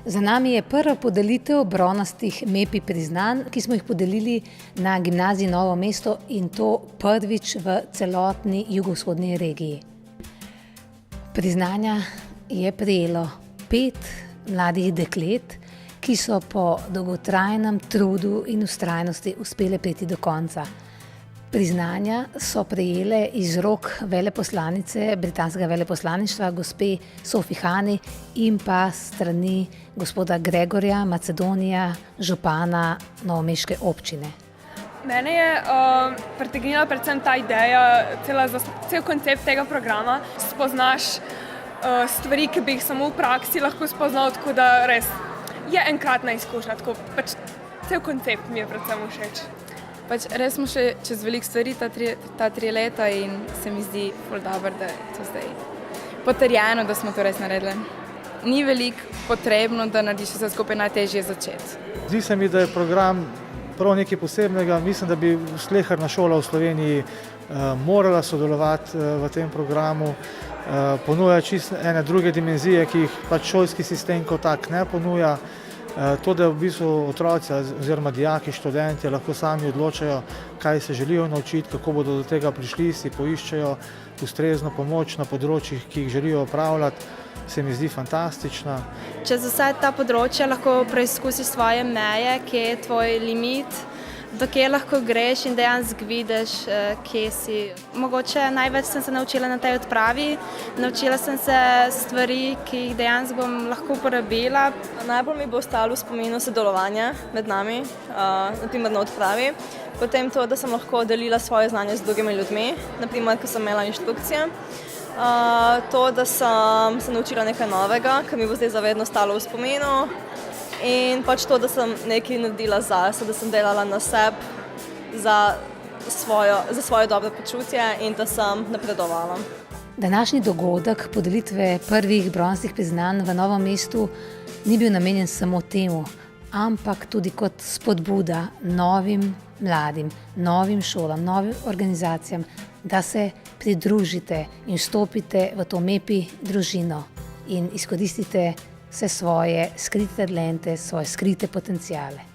Za nami je prva podelitev bronastih MEPI priznanj, ki smo jih podelili na Gimnaziji Novo mesto in to prvič v celotni jugovzhodni regiji. Priznanja je prejelo 5 mladih deklet, ki so po dolgotrajnem trudu in vztrajnosti uspele priti do konca. Priznanja so prejele iz rok veleposlanice britanskega veleposlaništva, gospe Sophie Honey, in pa strani gospoda Gregorja Macedonija, župana novomeške občine. Mene je pritegnila predvsem ta ideja, cel koncept tega programa. Spoznaš stvari, ki bi jih samo v praksi lahko spoznal, tako da res je enkratna izkušnja, tako pač cel koncept mi je predvsem všeč. Res smo še čez veliko stvari ta 3 leta in se mi zdi ful dobro, da je to zdaj potrjeno, da smo to res naredili. Ni veliko potrebno, da narediš vse skupaj, najtežje začeti. Zdi se mi, da je program prav nekaj posebnega. Mislim, da bi sleherna šola v Sloveniji morala sodelovati v tem programu. Ponuja čisto ene druge dimenzije, ki jih pač šolski sistem kot tak ne ponuja. To, da v bistvu otroci oziroma dijaki, študenti lahko sami odločajo, kaj se želijo naučiti, kako bodo do tega prišli, si poiščejo ustrezno pomoč na področjih, ki jih želijo opravljati, se mi zdi fantastična. Čez vsa ta področja lahko preizkusiš svoje meje, kje je tvoj limit, do kje lahko greš in dejansko vidiš, kje si. Mogoče največ sem se naučila na tej odpravi. Naučila sem se stvari, ki jih dejansko bom lahko uporabila. Najbolj mi bo ostalo v spominu sodelovanje med nami, na primer na odpravi. Potem to, da sem lahko delila svoje znanje z drugimi ljudmi, na primer, ko sem imela inštrukcije. To, da sem se naučila nekaj novega, kar mi bo zdaj zavedno ostalo v spominu. In pač to, da sem nekaj naredila zase, da sem delala na sebi za svoje dobro počutje in da sem napredovala. Današnji dogodek podelitve prvih bronastih priznanj v Novem mestu ni bil namenjen samo temu, ampak tudi kot spodbuda novim mladim, novim šolam, novim organizacijam, da se pridružite in vstopite v to MEPI družino in izkoristite vse svoje skrite talente, svoje skrite potenciale.